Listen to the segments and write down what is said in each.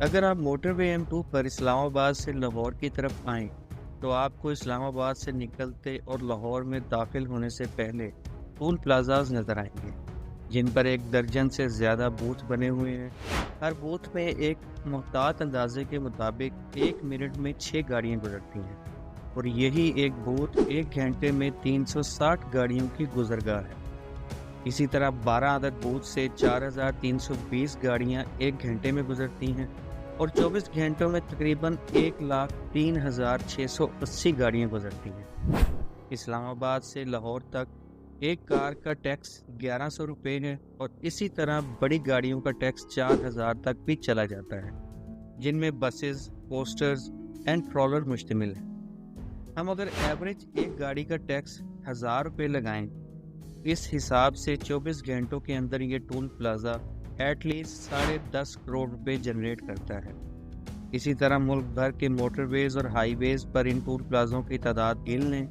अगर आप motorway M2 पर इस्लामाबाद से लाहौर की तरफ आएं, तो आपको इस्लामाबाद से निकलते और लाहौर में दाखिल होने से पहले टोल प्लाजाज नज़र आएंगे, जिन पर 1 दर्जन से ज़्यादा बूथ बने हुए हैं। हर बूथ में एक मुहतात अंदाजे के मुताबिक 1 मिनट में 6 गाड़ियाँ गुजरती हैं, और यही एक बूथ 1 घंटे में 360 गाड़ियों की गुजरगाह है। इसी तरह 12 अदद बूथ से 4320 गाड़ियाँ 1 घंटे में गुजरती हैं, और 24 घंटों में तकरीबन 1,03,680 गाड़ियाँ गुजरती हैं। इस्लामाबाद से लाहौर तक एक कार का टैक्स 1100 रुपये है, और इसी तरह बड़ी गाड़ियों का टैक्स 4000 तक भी चला जाता है, जिनमें बसेस, पोस्टर्स एंड ट्रॉलर मुश्तमिल है। हम अगर एवरेज एक गाड़ी का टैक्स 1000 रुपये लगाएं, इस हिसाब से 24 घंटों के अंदर ये टोल प्लाजा एटलीस्ट 10.5 करोड़ रुपए जनरेट करता है। इसी तरह मुल्क भर के मोटरवेज और हाईवेज पर इन टोल प्लाजों की तादाद गिन लें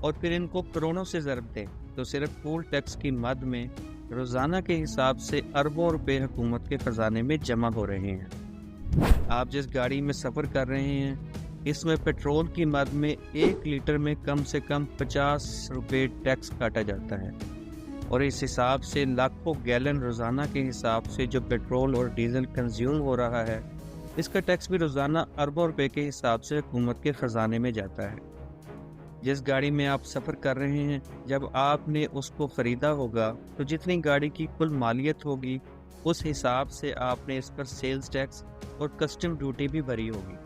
और फिर इनको करोड़ों से ज़रब दें, तो सिर्फ टोल टैक्स की मद में रोज़ाना के हिसाब से अरबों रुपए हुकूमत के ख़जाने में जमा हो रहे हैं। आप जिस गाड़ी में सफ़र कर रहे हैं, इसमें पेट्रोल की मद में 1 लीटर में कम से कम 50 रुपये टैक्स काटा जाता है, और इस हिसाब से लाखों गैलन रोज़ाना के हिसाब से जो पेट्रोल और डीजल कंज्यूम हो रहा है, इसका टैक्स भी रोज़ाना अरबों रुपए के हिसाब से हुकूमत के ख़जाने में जाता है। जिस गाड़ी में आप सफ़र कर रहे हैं, जब आपने उसको ख़रीदा होगा तो जितनी गाड़ी की कुल मालियत होगी, उस हिसाब से आपने इस पर सेल्स टैक्स और कस्टम ड्यूटी भी भरी होगी।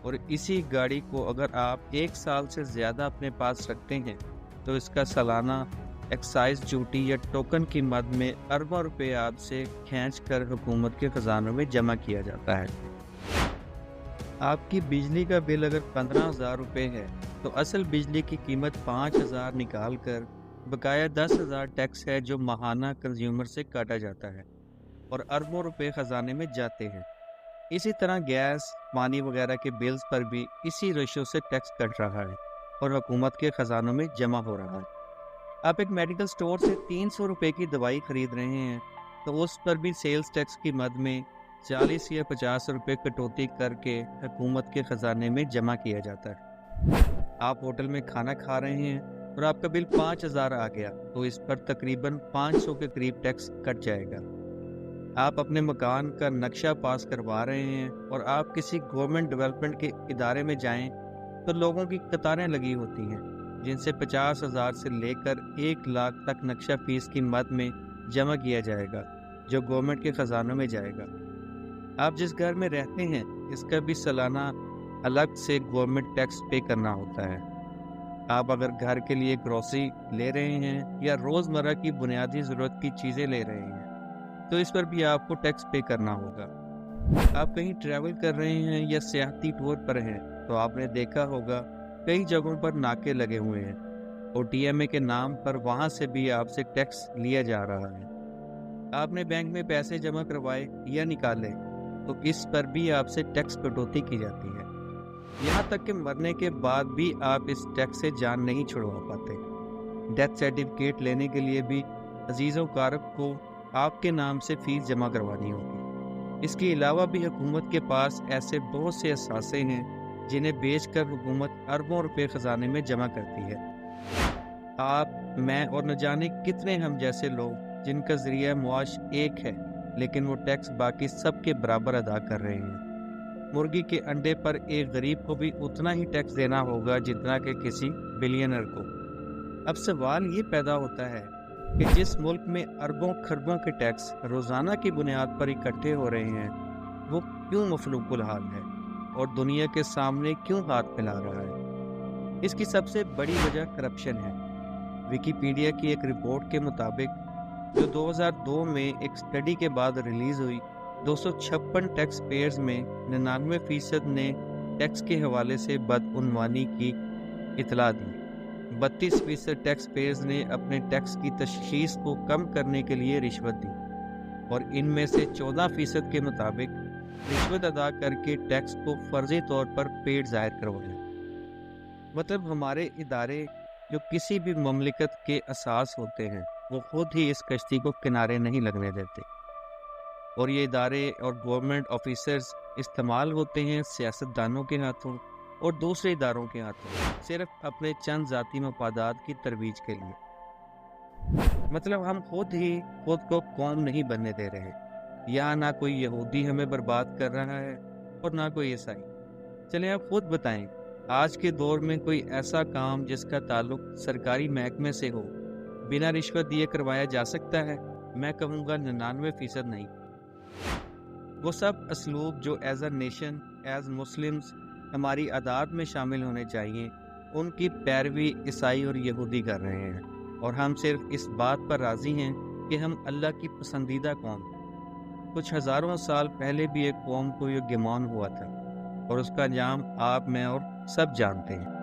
और इसी गाड़ी को अगर आप 1 साल से ज़्यादा अपने पास रखते हैं, तो इसका सालाना एक्साइज ड्यूटी या टोकन की मद में अरबों रुपए आपसे खींच कर हुकूमत के ख़जानों में जमा किया जाता है। आपकी बिजली का बिल अगर 15,000 रुपये है, तो असल बिजली की कीमत 5,000 निकाल कर बकाया 10,000 टैक्स है जो माहाना कंज्यूमर से काटा जाता है, और अरबों रुपए ख़जाने में जाते हैं। इसी तरह गैस, पानी वगैरह के बिल्स पर भी इसी रेशो से टैक्स कट रहा है और हुकूमत के ख़जानों में जमा हो रहा है। आप एक मेडिकल स्टोर से 300 रुपये की दवाई ख़रीद रहे हैं, तो उस पर भी सेल्स टैक्स की मद में 40 या 50 रुपये कटौती करके हुकूमत के ख़जाने में जमा किया जाता है। आप होटल में खाना खा रहे हैं और आपका बिल 5,000 आ गया, तो इस पर तकरीबन 500 के करीब टैक्स कट जाएगा। आप अपने मकान का नक्शा पास करवा रहे हैं और आप किसी गवर्नमेंट डेवलपमेंट के इदारे में जाएं, तो लोगों की कतारें लगी होती हैं, जिनसे 50,000 से लेकर 1 लाख तक नक्शा फीस की मद में जमा किया जाएगा, जो गवर्नमेंट के ख़जानों में जाएगा। आप जिस घर में रहते हैं, इसका भी सालाना अलग से गवर्नमेंट टैक्स पे करना होता है। आप अगर घर के लिए ग्रोसरी ले रहे हैं या रोज़मर्रा की बुनियादी ज़रूरत की चीज़ें ले रहे हैं, तो इस पर भी आपको टैक्स पे करना होगा। आप कहीं ट्रैवल कर रहे हैं या सियाहती टूर पर हैं, तो आपने देखा होगा कई जगहों पर नाके लगे हुए हैं, और TMA के नाम पर वहाँ से भी आपसे टैक्स लिया जा रहा है। आपने बैंक में पैसे जमा करवाए या निकाले, तो इस पर भी आपसे टैक्स कटौती की जाती है। यहाँ तक कि मरने के बाद भी आप इस टैक्स से जान नहीं छुड़वा पाते। डेथ सर्टिफिकेट लेने के लिए भी अजीज़ों कारब को आपके नाम से फ़ीस जमा करवानी होगी। इसके अलावा भी हुकूमत के पास ऐसे बहुत से असासे हैं जिन्हें बेचकर हुकूमत अरबों रुपए ख़जाने में जमा करती है। आप, मैं और न जाने कितने हम जैसे लोग जिनका ज़रिया मुआश एक है, लेकिन वो टैक्स बाकी सब के बराबर अदा कर रहे हैं। मुर्गी के अंडे पर एक गरीब को भी उतना ही टैक्स देना होगा जितना कि किसी बिलियनर को। अब सवाल ये पैदा होता है कि जिस मुल्क में अरबों खरबों के टैक्स रोज़ाना की बुनियाद पर इकट्ठे हो रहे हैं, वो क्यों मफलूकुल हाल है और दुनिया के सामने क्यों हाथ फैला रहा है? इसकी सबसे बड़ी वजह करप्शन है। विकिपीडिया की एक रिपोर्ट के मुताबिक, जो 2002 में एक स्टडी के बाद रिलीज़ हुई, 256 टैक्स पेयर्स में 99% ने टैक्स के हवाले से बदउनवानी की इतला दी। 32% टैक्स पेयर्स ने अपने टैक्स की तशख़ीस को कम करने के लिए रिश्वत दी, और इनमें से 14% के मुताबिक रिश्वत अदा करके टैक्स को फर्जी तौर पर पेड ज़ाहिर करवाया। मतलब हमारे इदारे जो किसी भी ममलिकत के असास होते हैं, वो खुद ही इस कश्ती को किनारे नहीं लगने देते। اور یہ ادارے اور گورنمنٹ آفیسرز استعمال ہوتے ہیں سیاستدانوں کے ہاتھوں اور دوسرے اداروں کے ہاتھوں صرف اپنے چند ذاتی مفادات کی ترویج کے لیے۔ مطلب ہم خود کو قوم نہیں بننے دے رہے، یہاں نہ کوئی یہودی ہمیں برباد کر رہا ہے اور نہ کوئی عیسائی۔ چلیں آپ خود بتائیں، آج کے دور میں کوئی ایسا کام جس کا تعلق سرکاری محکمے سے ہو بنا رشوت دیے کروایا جا سکتا ہے؟ میں کہوں گا 99% نہیں۔ وہ سب اسلوب جو as a nation, as Muslims ہماری عادات میں شامل ہونے چاہیے، ان کی پیروی عیسائی اور یہودی کر رہے ہیں، اور ہم صرف اس بات پر راضی ہیں کہ ہم اللہ کی پسندیدہ قوم ہیں۔ کچھ ہزاروں سال پہلے بھی ایک قوم کو یہ گمان ہوا تھا، اور اس کا انجام آپ، میں اور سب جانتے ہیں۔